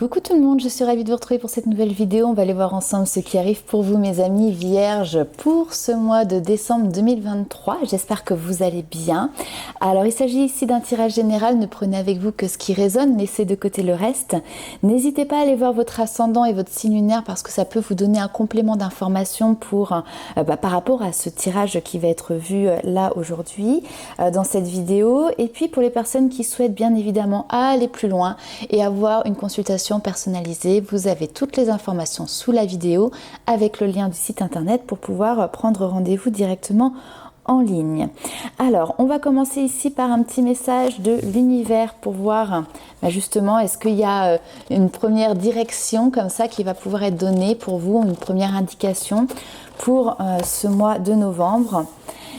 Coucou tout le monde, je suis ravie de vous retrouver pour cette nouvelle vidéo. On va aller voir ensemble ce qui arrive pour vous mes amis vierges pour ce mois de décembre 2023. J'espère que vous allez bien. Alors il s'agit ici d'un tirage général, ne prenez avec vous que ce qui résonne, laissez de côté le reste. N'hésitez pas à aller voir votre ascendant et votre signe lunaire parce que ça peut vous donner un complément d'information pour par rapport à ce tirage qui va être vu là aujourd'hui dans cette vidéo. Et puis pour les personnes qui souhaitent bien évidemment aller plus loin et avoir une consultation personnalisée, vous avez toutes les informations sous la vidéo avec le lien du site internet pour pouvoir prendre rendez-vous directement en ligne. Alors, on va commencer ici par un petit message de l'univers pour voir justement est-ce qu'il y a une première direction comme ça qui va pouvoir être donnée pour vous, une première indication pour ce mois de novembre.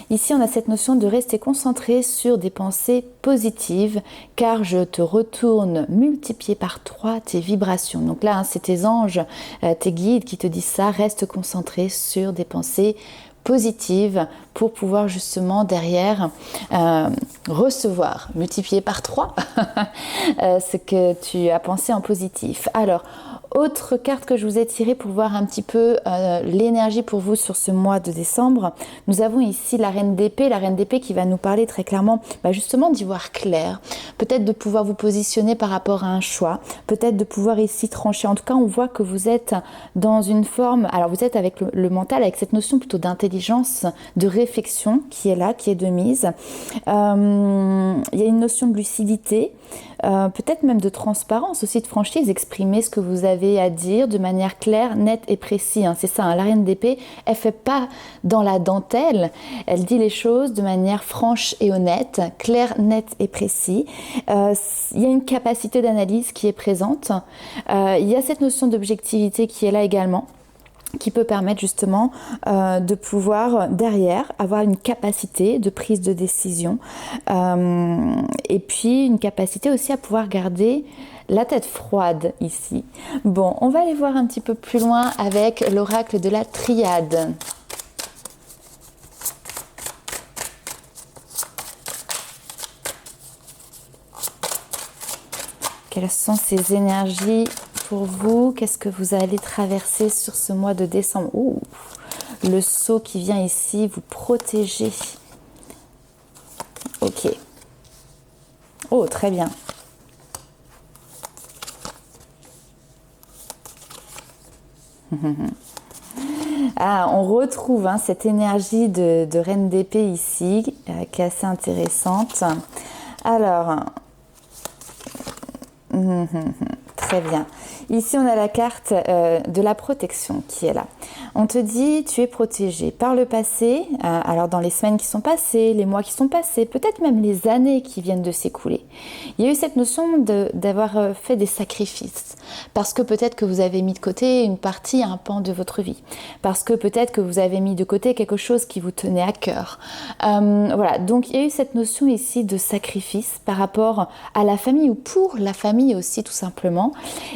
Ici, on a cette notion de rester concentré sur des pensées positives, car je te retourne multiplié par 3 tes vibrations. Donc là, c'est tes anges, tes guides qui te disent ça, reste concentré sur des pensées positives pour pouvoir justement derrière recevoir, multiplié par 3 ce que tu as pensé en positif. Alors, autre carte que je vous ai tirée pour voir un petit peu l'énergie pour vous sur ce mois de décembre. Nous avons ici la reine d'épée qui va nous parler très clairement justement d'y voir clair, peut-être de pouvoir vous positionner par rapport à un choix, peut-être de pouvoir ici trancher. En tout cas, on voit que vous êtes dans une forme, alors vous êtes avec le mental, avec cette notion plutôt d'intelligence, de réflexion qui est là, qui est de mise. Il y a une notion de lucidité, peut-être même de transparence aussi, de franchise, exprimer ce que vous avez à dire de manière claire, nette et précise. C'est ça, la reine d'épée, elle fait pas dans la dentelle, elle dit les choses de manière franche et honnête, claire, nette et précise. Il y a une capacité d'analyse qui est présente. Il y a cette notion d'objectivité qui est là également, qui peut permettre justement de pouvoir derrière avoir une capacité de prise de décision et puis une capacité aussi à pouvoir garder la tête froide ici. Bon, on va aller voir un petit peu plus loin avec l'oracle de la triade. Quelles sont ces énergies pour vous? Qu'est-ce que vous allez traverser sur ce mois de décembre? Ouh, le sceau qui vient ici vous protéger. Ok. Oh, très bien. Ah, on retrouve cette énergie de reine d'épée ici, qui est assez intéressante. Alors, très bien. Ici, on a la carte de la protection qui est là. On te dit, tu es protégé par le passé, alors dans les semaines qui sont passées, les mois qui sont passés, peut-être même les années qui viennent de s'écouler. Il y a eu cette notion d'avoir fait des sacrifices, parce que peut-être que vous avez mis de côté une partie, un pan de votre vie, parce que peut-être que vous avez mis de côté quelque chose qui vous tenait à cœur. Voilà, donc il y a eu cette notion ici de sacrifice par rapport à la famille ou pour la famille aussi tout simplement.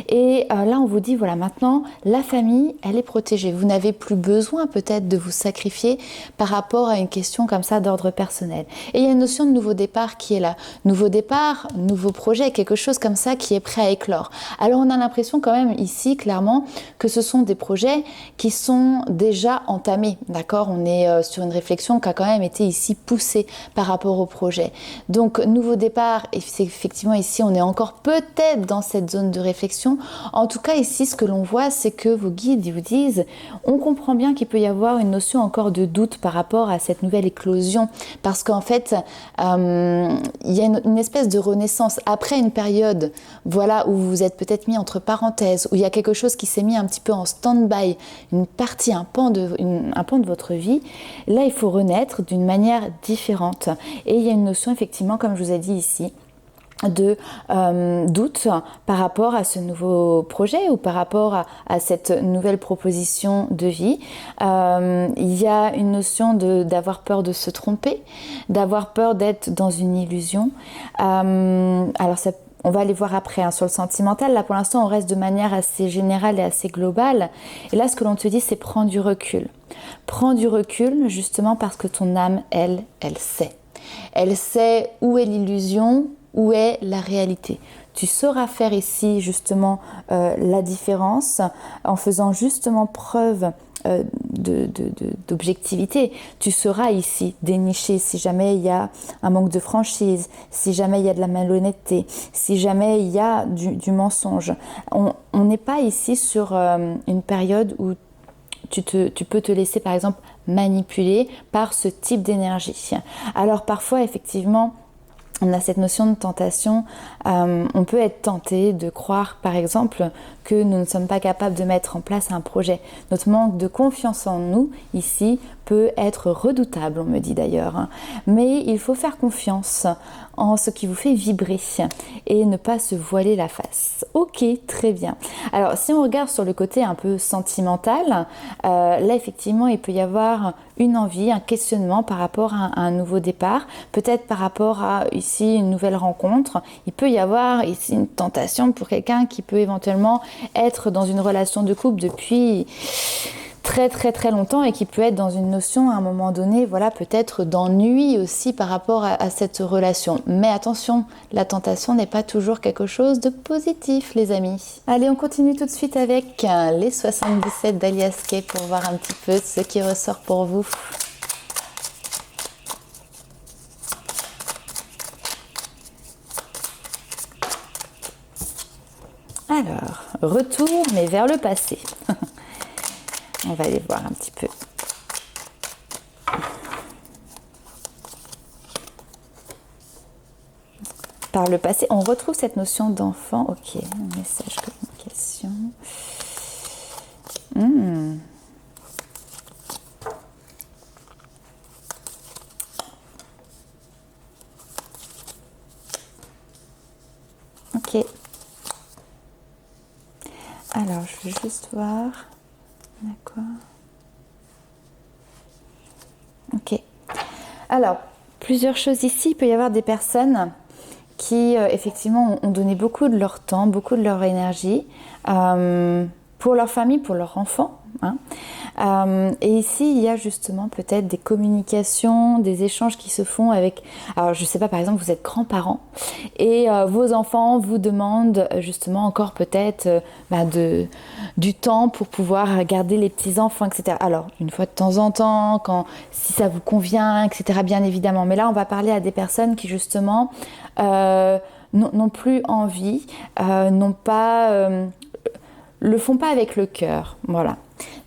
Et là, on vous dit, voilà, maintenant, la famille, elle est protégée. Vous n'avez plus besoin peut-être de vous sacrifier par rapport à une question comme ça d'ordre personnel. Et il y a une notion de nouveau départ qui est là. Nouveau départ, nouveau projet, quelque chose comme ça qui est prêt à éclore. Alors, on a l'impression quand même ici, clairement, que ce sont des projets qui sont déjà entamés. D'accord? On est sur une réflexion qui a quand même été ici poussée par rapport au projet. Donc, nouveau départ, et c'est effectivement ici, on est encore peut-être dans cette zone de réflexion. En tout cas, ici, ce que l'on voit, c'est que vos guides, ils vous disent, on comprend bien qu'il peut y avoir une notion encore de doute par rapport à cette nouvelle éclosion, parce qu'en fait, il y a une espèce de renaissance après une période, voilà, où vous vous êtes peut-être mis entre parenthèses, où il y a quelque chose qui s'est mis un petit peu en stand-by, une partie, un pan de votre vie. Là, il faut renaître d'une manière différente. Et il y a une notion, effectivement, comme je vous ai dit ici, de doute par rapport à ce nouveau projet ou par rapport à cette nouvelle proposition de vie. Il y a une notion d'avoir peur de se tromper, d'avoir peur d'être dans une illusion. Alors ça, on va aller voir après sur le sentimental. Là, pour l'instant, on reste de manière assez générale et assez globale. Et là, ce que l'on te dit, c'est prends du recul. Prends du recul, justement parce que ton âme, elle sait. Elle sait où est l'illusion, où est la réalité. tu sauras faire ici justement la différence en faisant justement preuve d'objectivité. Tu sauras ici dénicher si jamais il y a un manque de franchise, si jamais il y a de la malhonnêteté, si jamais il y a du mensonge. On n'est pas ici sur une période où tu peux te laisser par exemple manipuler par ce type d'énergie. Alors parfois effectivement on a cette notion de tentation, on peut être tenté de croire par exemple que nous ne sommes pas capables de mettre en place un projet. Notre manque de confiance en nous ici peut être redoutable, on me dit d'ailleurs. Mais il faut faire confiance en ce qui vous fait vibrer et ne pas se voiler la face. Ok, très bien. Alors si on regarde sur le côté un peu sentimental, là effectivement il peut y avoir une envie, un questionnement par rapport à un nouveau départ, peut-être par rapport à ici une nouvelle rencontre. Il peut y avoir ici une tentation pour quelqu'un qui peut éventuellement être dans une relation de couple depuis très très très longtemps et qui peut être dans une notion à un moment donné, voilà, peut-être d'ennui aussi par rapport à cette relation. Mais attention, la tentation n'est pas toujours quelque chose de positif, les amis. Allez, on continue tout de suite avec les 77 d'Alias Kay pour voir un petit peu ce qui ressort pour vous. Alors, retour mais vers le passé. On va aller voir un petit peu. Par le passé, on retrouve cette notion d'enfant. Ok, message, communication. Ok. Alors, je vais juste voir. D'accord. Ok. Alors, plusieurs choses ici. Il peut y avoir des personnes qui, effectivement, ont donné beaucoup de leur temps, beaucoup de leur énergie pour leur famille, pour leurs enfants. Et ici, il y a justement peut-être des communications, des échanges qui se font avec... Alors, je ne sais pas, par exemple, vous êtes grands-parents et vos enfants vous demandent justement encore peut-être du temps pour pouvoir garder les petits-enfants, etc. Alors, une fois de temps en temps, si ça vous convient, etc., bien évidemment. Mais là, on va parler à des personnes qui, justement, n'ont plus envie, le font pas avec le cœur, voilà.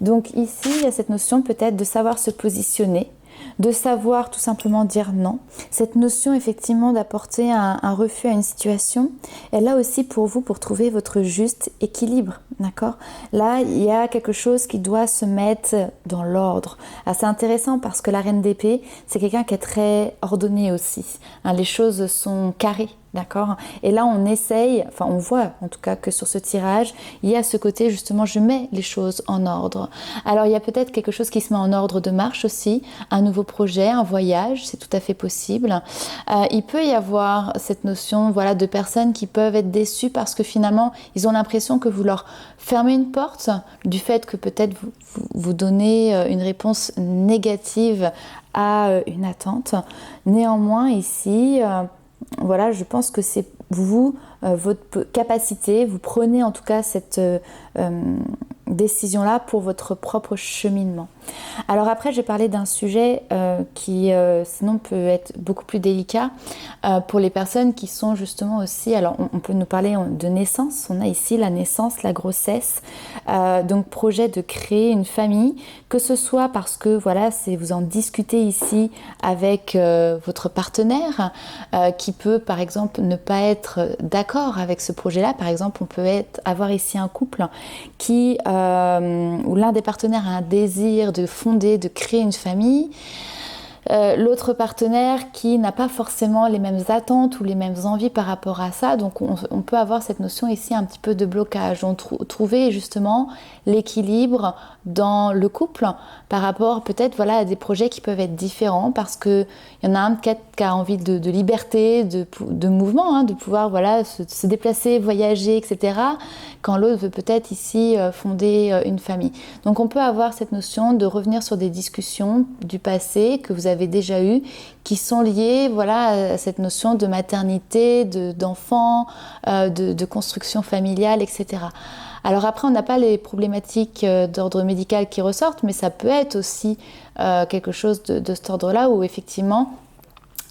Donc ici, il y a cette notion peut-être de savoir se positionner, de savoir tout simplement dire non. Cette notion effectivement d'apporter un refus à une situation est là aussi pour vous, pour trouver votre juste équilibre, d'accord? Là, il y a quelque chose qui doit se mettre dans l'ordre. C'est intéressant parce que la reine d'épée, c'est quelqu'un qui est très ordonné aussi. Les choses sont carrées. D'accord? Et là, on essaye, enfin on voit en tout cas que sur ce tirage, il y a ce côté justement, je mets les choses en ordre. Alors il y a peut-être quelque chose qui se met en ordre de marche aussi, un nouveau projet, un voyage, c'est tout à fait possible. Il peut y avoir cette notion, voilà, de personnes qui peuvent être déçues parce que finalement, ils ont l'impression que vous leur fermez une porte du fait que peut-être vous donnez une réponse négative à une attente. Néanmoins, ici... voilà, je pense que c'est vous, votre capacité, vous prenez en tout cas cette décision-là pour votre propre cheminement. Alors après, j'ai parlé d'un sujet qui sinon peut être beaucoup plus délicat pour les personnes qui sont justement aussi, alors on peut nous parler de naissance, on a ici la naissance, la grossesse, donc projet de créer une famille, que ce soit parce que voilà, vous en discutez ici avec votre partenaire qui peut par exemple ne pas être d'accord avec ce projet-là. Par exemple, on peut avoir ici un couple où l'un des partenaires a un désir de fonder, de créer une famille, l'autre partenaire qui n'a pas forcément les mêmes attentes ou les mêmes envies par rapport à ça. Donc on peut avoir cette notion ici un petit peu de blocage. Donc trouver justement l'équilibre dans le couple par rapport peut-être voilà, à des projets qui peuvent être différents parce qu'il y en a un peut-être qui a envie de liberté, de mouvement, de pouvoir voilà, se déplacer, voyager, etc. Quand l'autre veut peut-être ici fonder une famille. Donc on peut avoir cette notion de revenir sur des discussions du passé que vous avez déjà eues qui sont liées voilà, à cette notion de maternité, d'enfants, de construction familiale, etc. Alors après, on n'a pas les problématiques d'ordre médical qui ressortent, mais ça peut être aussi quelque chose de cet ordre-là où effectivement,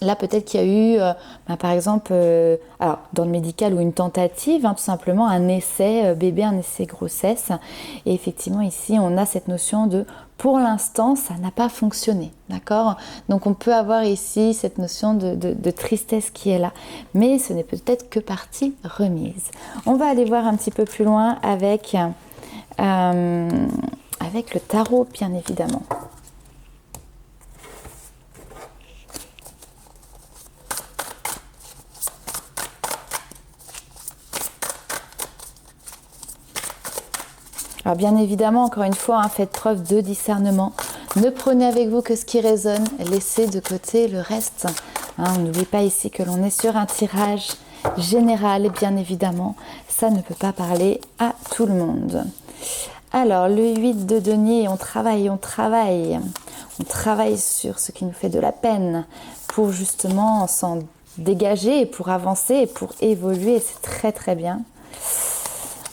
là peut-être qu'il y a eu, par exemple, alors dans le médical ou une tentative, tout simplement un essai bébé, un essai grossesse. Et effectivement ici, on a cette notion de pour l'instant, ça n'a pas fonctionné, d'accord? Donc on peut avoir ici cette notion de tristesse qui est là, mais ce n'est peut-être que partie remise. On va aller voir un petit peu plus loin avec le tarot, bien évidemment. Alors bien évidemment, encore une fois, faites preuve de discernement. Ne prenez avec vous que ce qui résonne, laissez de côté le reste. On n'oublie pas ici que l'on est sur un tirage général et bien évidemment, ça ne peut pas parler à tout le monde. Alors, le 8 de denier, on travaille sur ce qui nous fait de la peine pour justement s'en dégager, pour avancer et pour évoluer. C'est très très bien.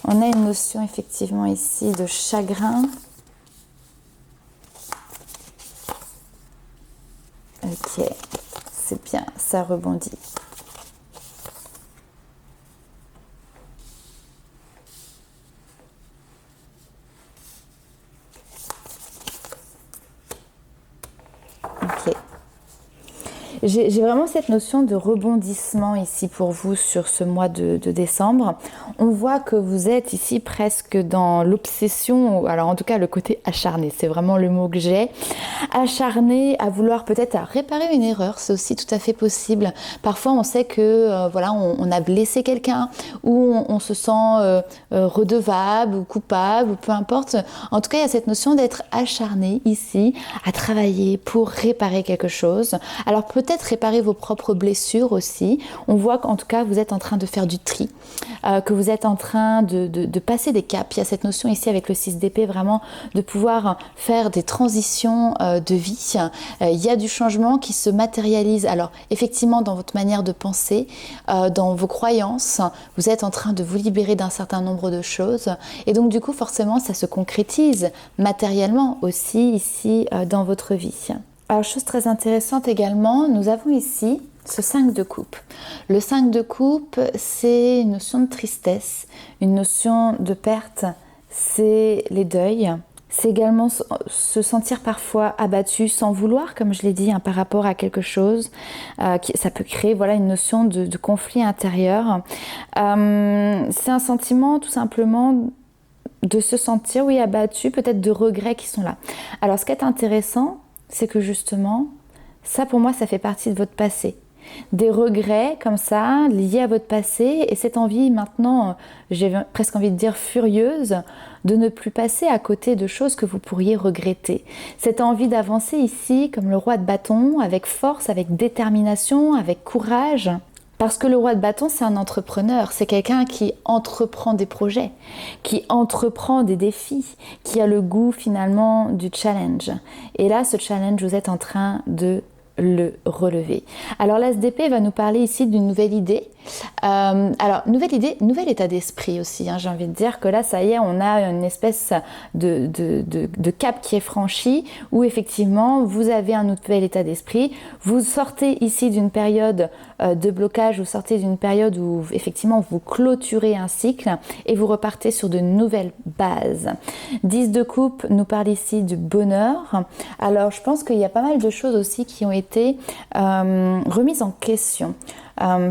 On a une notion effectivement ici de chagrin. Ok, c'est bien, ça rebondit. Ok. J'ai vraiment cette notion de rebondissement ici pour vous sur ce mois de décembre. On voit que vous êtes ici presque dans l'obsession, alors en tout cas le côté acharné, c'est vraiment le mot que j'ai. Acharné à vouloir peut-être à réparer une erreur, c'est aussi tout à fait possible. Parfois on sait que voilà, on a blessé quelqu'un ou on se sent redevable ou coupable ou peu importe. En tout cas il y a cette notion d'être acharné ici à travailler pour réparer quelque chose. Alors peut-être réparer vos propres blessures aussi. On voit qu'en tout cas vous êtes en train de faire du tri, que vous êtes en train de passer des caps. Il y a cette notion ici avec le 6 d'épée vraiment de pouvoir faire des transitions de vie. Il y a du changement qui se matérialise. Alors effectivement dans votre manière de penser, dans vos croyances, vous êtes en train de vous libérer d'un certain nombre de choses et donc du coup forcément ça se concrétise matériellement aussi ici dans votre vie. Alors, chose très intéressante également, nous avons ici ce 5 de coupe. Le 5 de coupe, c'est une notion de tristesse, une notion de perte, c'est les deuils. C'est également se sentir parfois abattu sans vouloir, comme je l'ai dit, par rapport à quelque chose. Ça peut créer voilà, une notion de conflit intérieur. C'est un sentiment tout simplement de se sentir abattu, peut-être de regrets qui sont là. Alors, ce qui est intéressant, c'est que justement, ça pour moi, ça fait partie de votre passé. Des regrets comme ça, liés à votre passé, et cette envie maintenant, j'ai presque envie de dire furieuse, de ne plus passer à côté de choses que vous pourriez regretter. Cette envie d'avancer ici, comme le roi de bâton, avec force, avec détermination, avec courage. Parce que le roi de bâton, c'est un entrepreneur, c'est quelqu'un qui entreprend des projets, qui entreprend des défis, qui a le goût finalement du challenge. Et là, ce challenge, vous êtes en train de le relever. Alors l'As d'épée va nous parler ici d'une nouvelle idée. Alors nouvelle idée, nouvel état d'esprit aussi. J'ai envie de dire que là ça y est, on a une espèce de cap qui est franchi où effectivement vous avez un nouvel état d'esprit. Vous sortez ici d'une période de blocage, vous sortez d'une période où effectivement vous clôturez un cycle et vous repartez sur de nouvelles bases. 10 de coupe nous parle ici du bonheur. Alors je pense qu'il y a pas mal de choses aussi qui ont été remises en question.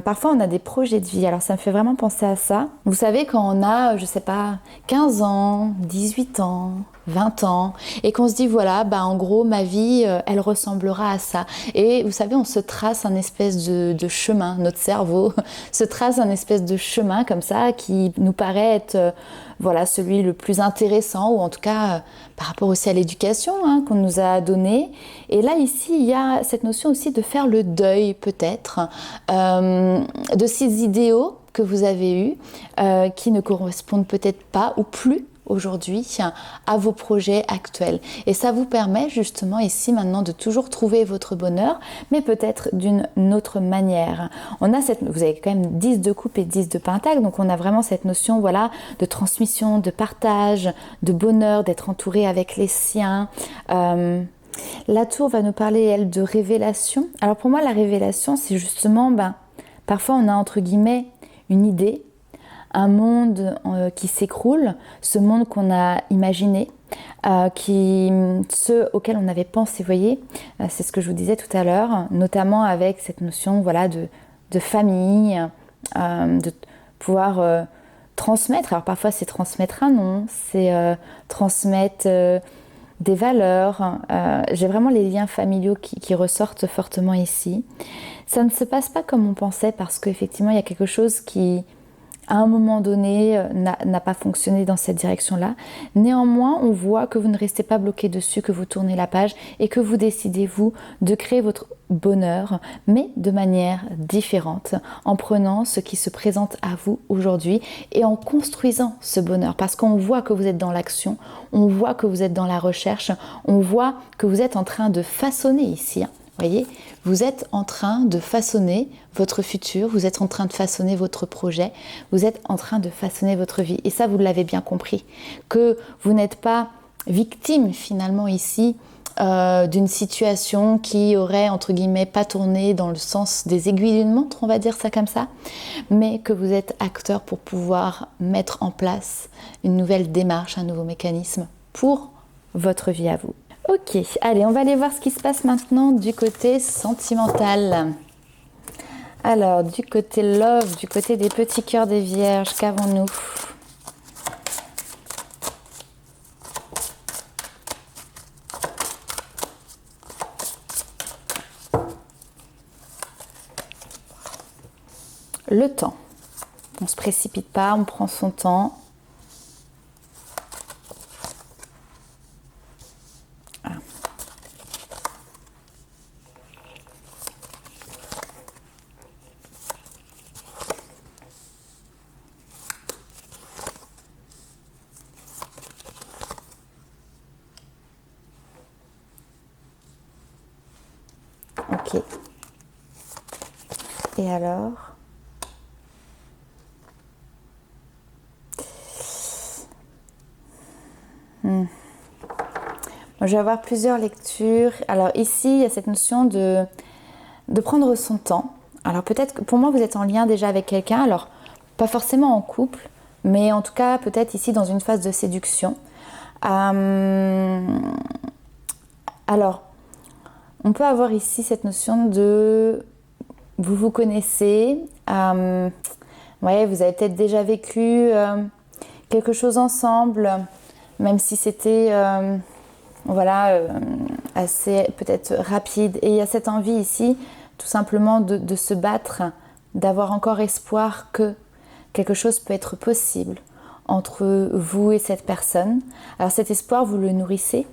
Parfois on a des projets de vie, alors ça me fait vraiment penser à ça. Vous savez quand on a, je sais pas, 15 ans, 18 ans, 20 ans et qu'on se dit voilà, en gros ma vie elle ressemblera à ça. Et vous savez on se trace un espèce de chemin, notre cerveau se trace un espèce de chemin comme ça qui nous paraît être voilà, celui le plus intéressant ou en tout cas par rapport aussi à l'éducation qu'on nous a donnée. Et là ici il y a cette notion aussi de faire le deuil peut-être de ces idéaux que vous avez eus qui ne correspondent peut-être pas ou plus aujourd'hui à vos projets actuels. Et ça vous permet justement ici maintenant de toujours trouver votre bonheur, mais peut-être d'une autre manière. Vous avez quand même 10 de coupe et 10 de pentacle, donc on a vraiment cette notion voilà, de transmission, de partage, de bonheur, d'être entouré avec les siens. La tour va nous parler, elle, de révélation. Alors pour moi, la révélation, c'est justement, parfois on a entre guillemets une idée, un monde qui s'écroule, ce monde qu'on a imaginé, ceux auxquels on avait pensé, voyez, c'est ce que je vous disais tout à l'heure, notamment avec cette notion voilà, de famille, de pouvoir transmettre. Alors parfois c'est transmettre un nom, c'est transmettre des valeurs. J'ai vraiment les liens familiaux qui ressortent fortement ici. Ça ne se passe pas comme on pensait parce qu'effectivement il y a quelque chose qui à un moment donné n'a pas fonctionné dans cette direction-là. Néanmoins, on voit que vous ne restez pas bloqué dessus, que vous tournez la page et que vous décidez, vous, de créer votre bonheur, mais de manière différente, en prenant ce qui se présente à vous aujourd'hui et en construisant ce bonheur. Parce qu'on voit que vous êtes dans l'action, on voit que vous êtes dans la recherche, on voit que vous êtes en train de façonner ici. Voyez, vous êtes en train de façonner votre futur, vous êtes en train de façonner votre projet, vous êtes en train de façonner votre vie. Et ça, vous l'avez bien compris, que vous n'êtes pas victime finalement ici d'une situation qui aurait, entre guillemets, pas tourné dans le sens des aiguilles d'une montre, on va dire ça comme ça, mais que vous êtes acteur pour pouvoir mettre en place une nouvelle démarche, un nouveau mécanisme pour votre vie à vous. Ok, allez, on va aller voir ce qui se passe maintenant du côté sentimental. Alors, du côté love, du côté des petits cœurs des vierges, qu'avons-nous ? Le temps. On ne se précipite pas, on prend son temps. Ok. Et alors ? Je vais avoir plusieurs lectures. Alors ici, il y a cette notion de prendre son temps. Alors peut-être que pour moi, vous êtes en lien déjà avec quelqu'un. Alors, pas forcément en couple, mais en tout cas, peut-être ici dans une phase de séduction. Alors, on peut avoir ici cette notion de vous connaissez. Ouais, vous avez peut-être déjà vécu quelque chose ensemble, même si c'était assez peut-être rapide. Et il y a cette envie ici, tout simplement de se battre, d'avoir encore espoir que quelque chose peut être possible entre vous et cette personne. Alors cet espoir, vous le nourrissez,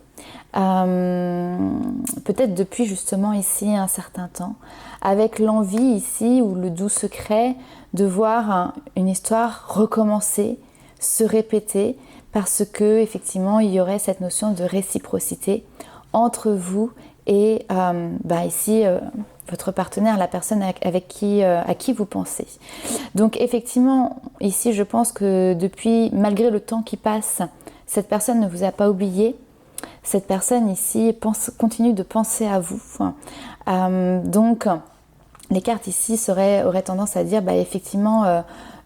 peut-être depuis justement ici un certain temps, avec l'envie ici ou le doux secret de voir une histoire recommencer, se répéter, parce que effectivement il y aurait cette notion de réciprocité entre vous et ici votre partenaire, la personne à qui vous pensez. Donc effectivement ici je pense que depuis, malgré le temps qui passe, cette personne ne vous a pas oublié. Cette personne ici continue de penser à vous. Donc les cartes ici auraient tendance à dire effectivement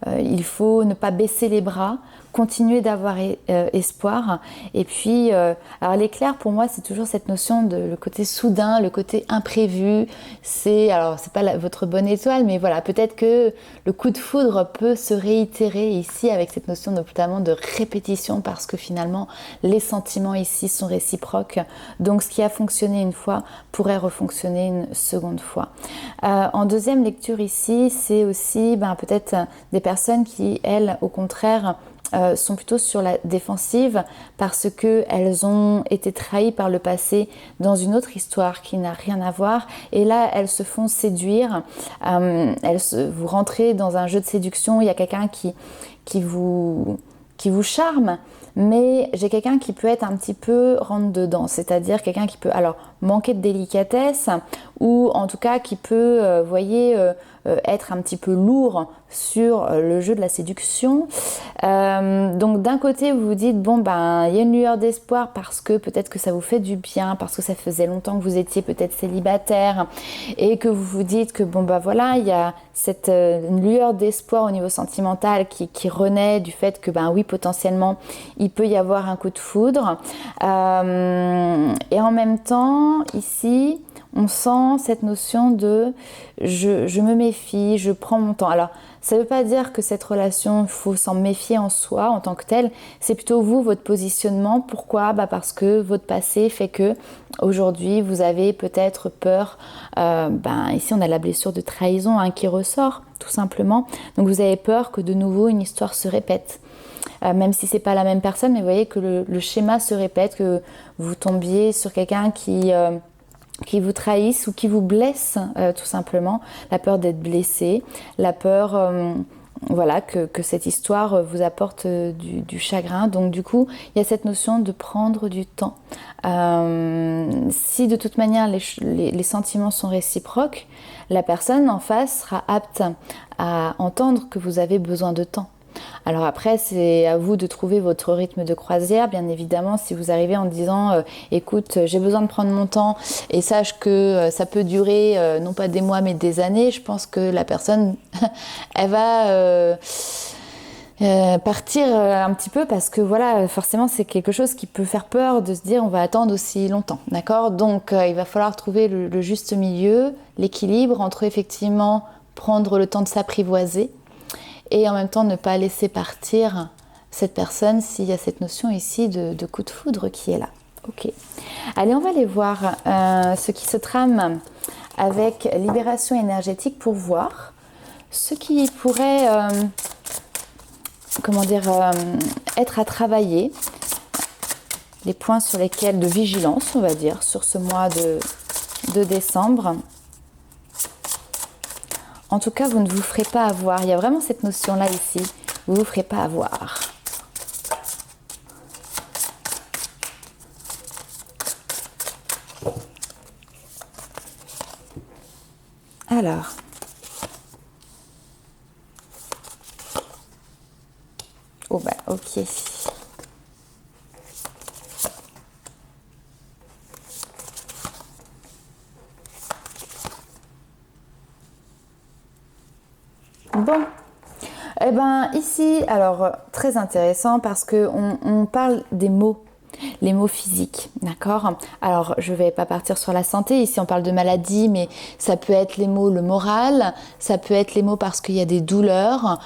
il faut ne pas baisser les bras, continuer d'avoir espoir. Et puis, alors l'éclair pour moi c'est toujours cette notion de le côté soudain, le côté imprévu. C'est pas votre bonne étoile, mais voilà, peut-être que le coup de foudre peut se réitérer ici avec cette notion notamment de répétition, parce que finalement les sentiments ici sont réciproques. Donc ce qui a fonctionné une fois pourrait refonctionner une seconde fois. En deuxième lecture ici, c'est aussi peut-être des personnes qui, elles, au contraire, sont plutôt sur la défensive parce qu'elles ont été trahies par le passé dans une autre histoire qui n'a rien à voir, et là elles se font séduire, vous rentrez dans un jeu de séduction, il y a quelqu'un qui vous qui vous charme, mais j'ai quelqu'un qui peut être un petit peu rentre dedans, c'est-à-dire quelqu'un qui peut alors manquer de délicatesse ou en tout cas qui peut, voyez, être un petit peu lourd sur le jeu de la séduction. Donc d'un côté vous vous dites bon ben il y a une lueur d'espoir parce que peut-être que ça vous fait du bien, parce que ça faisait longtemps que vous étiez peut-être célibataire et que vous vous dites que bon ben voilà il y a cette une lueur d'espoir au niveau sentimental qui renaît du fait que ben oui potentiellement il peut y avoir un coup de foudre et en même temps ici on sent cette notion de je me méfie, je prends mon temps. Alors, ça ne veut pas dire que cette relation, il faut s'en méfier en soi en tant que tel. C'est plutôt vous, votre positionnement. Pourquoi ? Parce que votre passé fait que aujourd'hui, vous avez peut-être peur. Ici, on a la blessure de trahison qui ressort, tout simplement. Donc, vous avez peur que de nouveau, une histoire se répète. Même si c'est pas la même personne, mais vous voyez que le schéma se répète, que vous tombiez sur quelqu'un qui vous trahissent ou qui vous blessent tout simplement, la peur d'être blessé, la peur voilà, que cette histoire vous apporte du chagrin. Donc du coup, il y a cette notion de prendre du temps. Si de toute manière les sentiments sont réciproques, la personne en face sera apte à entendre que vous avez besoin de temps. Alors après, c'est à vous de trouver votre rythme de croisière. Bien évidemment, si vous arrivez en disant écoute, j'ai besoin de prendre mon temps et sache que ça peut durer non pas des mois mais des années, je pense que la personne, elle va partir un petit peu parce que voilà, forcément, c'est quelque chose qui peut faire peur de se dire on va attendre aussi longtemps, d'accord ? Donc, il va falloir trouver le juste milieu, l'équilibre entre effectivement prendre le temps de s'apprivoiser et en même temps ne pas laisser partir cette personne s'il y a cette notion ici de coup de foudre qui est là. Ok. Allez, on va aller voir ce qui se trame avec libération énergétique pour voir ce qui pourrait être à travailler, les points sur lesquels de vigilance, on va dire, sur ce mois de décembre. En tout cas, vous ne vous ferez pas avoir. Il y a vraiment cette notion-là ici. Vous ne vous ferez pas avoir. Alors. Oh bah, ok. Bon, eh ben ici, alors très intéressant parce que on parle des mots, les mots physiques, d'accord ? Alors je vais pas partir sur la santé, ici on parle de maladie, mais ça peut être les mots le moral, ça peut être les mots parce qu'il y a des douleurs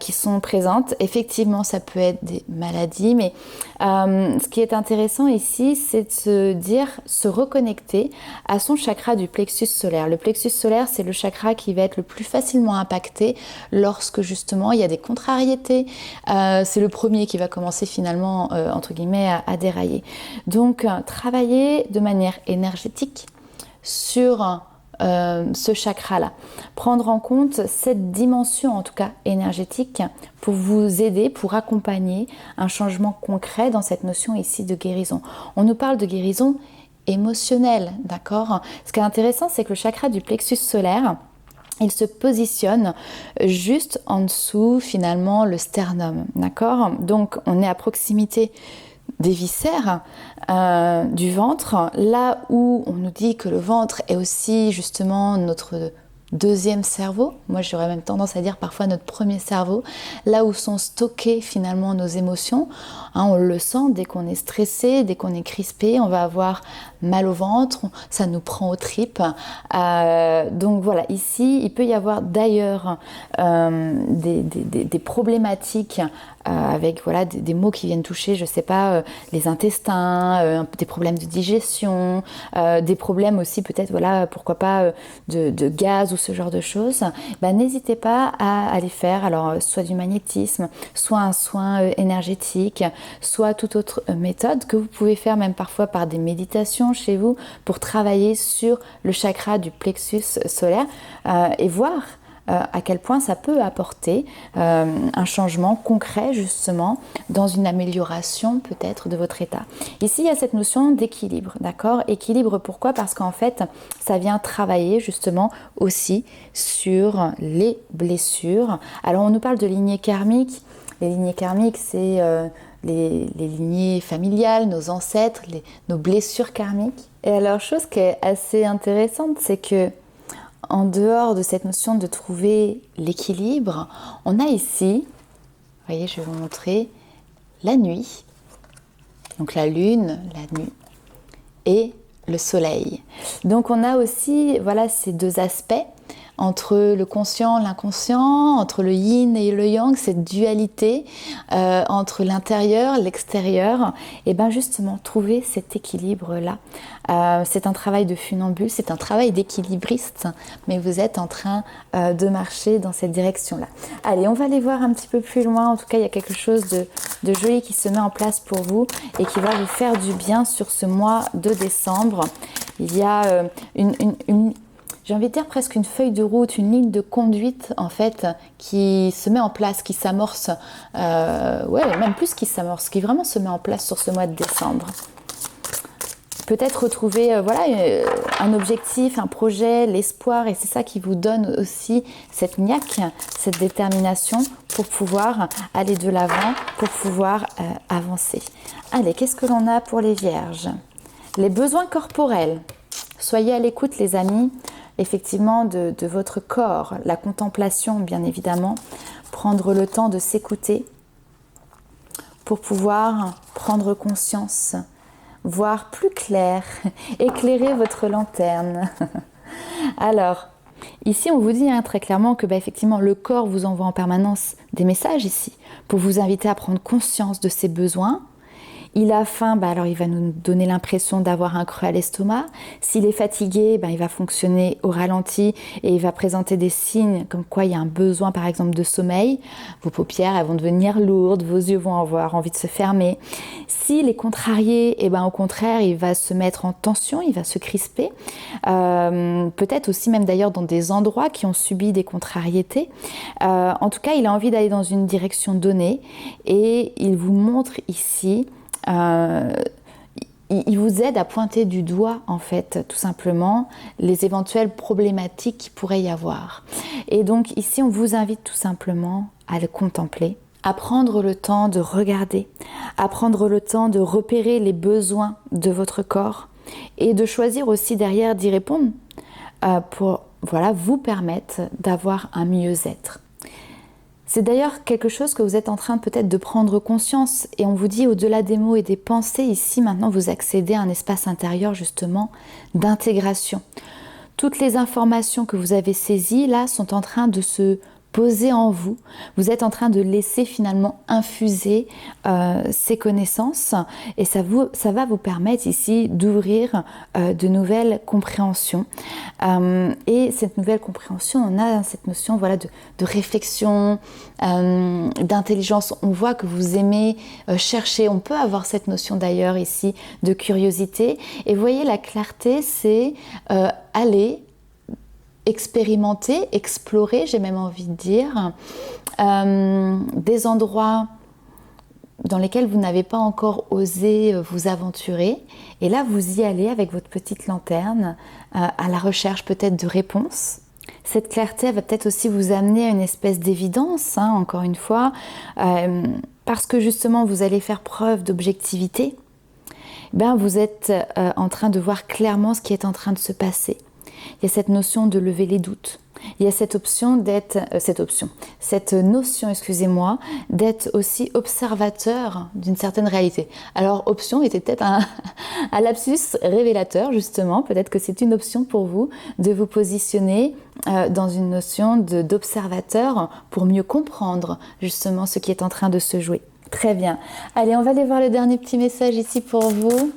qui sont présentes. Effectivement, ça peut être des maladies, mais ce qui est intéressant ici, c'est de se dire, se reconnecter à son chakra du plexus solaire. Le plexus solaire, c'est le chakra qui va être le plus facilement impacté lorsque justement il y a des contrariétés. C'est le premier qui va commencer finalement, entre guillemets, à dérailler. Donc, travailler de manière énergétique sur ce chakra-là. Prendre en compte cette dimension, en tout cas énergétique, pour vous aider, pour accompagner un changement concret dans cette notion ici de guérison. On nous parle de guérison émotionnelle, d'accord ? Ce qui est intéressant, c'est que le chakra du plexus solaire, il se positionne juste en dessous, finalement, le sternum, d'accord ? Donc, on est à proximité des viscères, du ventre, là où on nous dit que le ventre est aussi justement notre deuxième cerveau, moi j'aurais même tendance à dire parfois notre premier cerveau, là où sont stockées finalement nos émotions. On le sent dès qu'on est stressé, dès qu'on est crispé, on va avoir mal au ventre, ça nous prend aux tripes. Donc voilà, ici il peut y avoir d'ailleurs des problématiques avec voilà, des maux qui viennent toucher, je sais pas, les intestins, des problèmes de digestion, des problèmes aussi peut-être, voilà, pourquoi pas de gaz ou ce genre de choses. N'hésitez pas à aller faire alors soit du magnétisme, soit un soin énergétique, soit toute autre méthode que vous pouvez faire même parfois par des méditations chez vous pour travailler sur le chakra du plexus solaire et voir à quel point ça peut apporter un changement concret justement dans une amélioration peut-être de votre état. Ici, il y a cette notion d'équilibre, d'accord? Équilibre, pourquoi? Parce qu'en fait, ça vient travailler justement aussi sur les blessures. Alors, on nous parle de lignées karmiques. Les lignées karmiques, c'est les lignées familiales, nos ancêtres, nos blessures karmiques. Et alors, chose qui est assez intéressante, c'est que en dehors de cette notion de trouver l'équilibre, on a ici, vous voyez, je vais vous montrer, la nuit, donc la lune, la nuit, et le soleil. Donc on a aussi, voilà, ces deux aspects entre le conscient, l'inconscient, entre le yin et le yang, cette dualité entre l'intérieur, l'extérieur, et bien justement trouver cet équilibre-là. C'est un travail de funambule, c'est un travail d'équilibriste, mais vous êtes en train de marcher dans cette direction-là. Allez, on va aller voir un petit peu plus loin. En tout cas, il y a quelque chose de joli qui se met en place pour vous et qui va vous faire du bien sur ce mois de décembre. Il y a j'ai envie de dire presque une feuille de route, une ligne de conduite en fait qui se met en place, qui s'amorce, ouais, même plus qui s'amorce, qui vraiment se met en place sur ce mois de décembre. Peut-être retrouver voilà, un objectif, un projet, l'espoir, et c'est ça qui vous donne aussi cette niaque, cette détermination pour pouvoir aller de l'avant, pour pouvoir avancer. Allez, qu'est-ce que l'on a pour les vierges? Les besoins corporels. Soyez à l'écoute les amis, effectivement de votre corps, la contemplation bien évidemment, prendre le temps de s'écouter pour pouvoir prendre conscience, voir plus clair, éclairer votre lanterne. Alors, ici on vous dit très clairement que effectivement le corps vous envoie en permanence des messages ici pour vous inviter à prendre conscience de ses besoins. Il a faim, alors il va nous donner l'impression d'avoir un creux à l'estomac. S'il est fatigué, il va fonctionner au ralenti et il va présenter des signes comme quoi il y a un besoin par exemple de sommeil. Vos paupières elles vont devenir lourdes, vos yeux vont avoir envie de se fermer. S'il est contrarié, au contraire il va se mettre en tension, il va se crisper. Peut-être aussi même d'ailleurs dans des endroits qui ont subi des contrariétés. En tout cas il a envie d'aller dans une direction donnée et il vous montre ici il vous aide à pointer du doigt en fait tout simplement les éventuelles problématiques qu'il pourrait y avoir. Et donc ici on vous invite tout simplement à le contempler, à prendre le temps de regarder, à prendre le temps de repérer les besoins de votre corps et de choisir aussi derrière d'y répondre pour vous permettre d'avoir un mieux-être. C'est d'ailleurs quelque chose que vous êtes en train peut-être de prendre conscience et on vous dit au-delà des mots et des pensées, ici maintenant vous accédez à un espace intérieur justement d'intégration. Toutes les informations que vous avez saisies là sont en train de se poser en vous. Vous êtes en train de laisser finalement infuser ces connaissances et ça va vous permettre ici d'ouvrir de nouvelles compréhensions. Et cette nouvelle compréhension, on a cette notion de réflexion, d'intelligence. On voit que vous aimez chercher. On peut avoir cette notion d'ailleurs ici de curiosité. Et vous voyez, la clarté, c'est aller expérimenter, explorer, j'ai même envie de dire, des endroits dans lesquels vous n'avez pas encore osé vous aventurer. Et là, vous y allez avec votre petite lanterne à la recherche peut-être de réponses. Cette clarté elle va peut-être aussi vous amener à une espèce d'évidence, encore une fois, parce que justement vous allez faire preuve d'objectivité. Vous êtes en train de voir clairement ce qui est en train de se passer. Il y a cette notion de lever les doutes. Il y a cette notion d'être aussi observateur d'une certaine réalité. Alors, option était peut-être un lapsus révélateur, justement. Peut-être que c'est une option pour vous de vous positionner dans une notion d'observateur pour mieux comprendre, justement, ce qui est en train de se jouer. Très bien. Allez, on va aller voir le dernier petit message ici pour vous.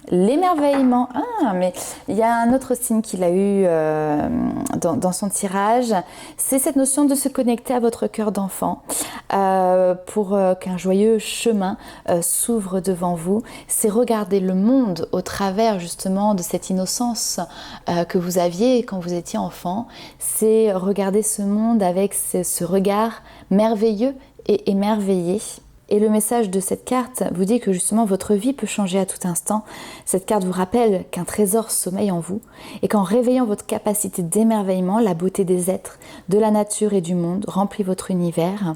L'émerveillement. Mais il y a un autre signe qu'il a eu dans son tirage. C'est cette notion de se connecter à votre cœur d'enfant. pour qu'un joyeux chemin s'ouvre devant vous. C'est regarder le monde au travers justement de cette innocence que vous aviez quand vous étiez enfant. C'est regarder ce monde avec ce regard merveilleux et émerveillé. Et le message de cette carte vous dit que justement votre vie peut changer à tout instant. Cette carte vous rappelle qu'un trésor sommeille en vous et qu'en réveillant votre capacité d'émerveillement, la beauté des êtres, de la nature et du monde remplit votre univers.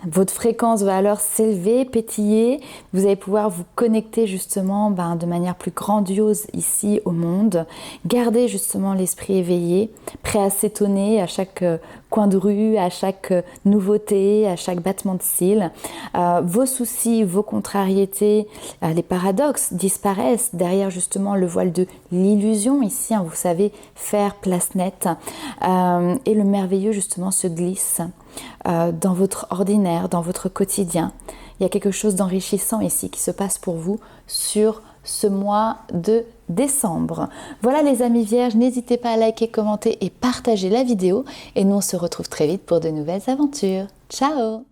Votre fréquence va alors s'élever, pétiller. Vous allez pouvoir vous connecter justement de manière plus grandiose ici au monde. Gardez justement l'esprit éveillé, prêt à s'étonner à chaque coin de rue, à chaque nouveauté, à chaque battement de cils. Vos soucis, vos contrariétés, les paradoxes disparaissent derrière justement le voile de l'illusion ici, vous savez, faire place nette. Et le merveilleux justement se glisse dans votre ordinaire, dans votre quotidien. Il y a quelque chose d'enrichissant ici qui se passe pour vous sur ce mois de décembre. Voilà les amis vierges, n'hésitez pas à liker, commenter et partager la vidéo. Et nous on se retrouve très vite pour de nouvelles aventures. Ciao!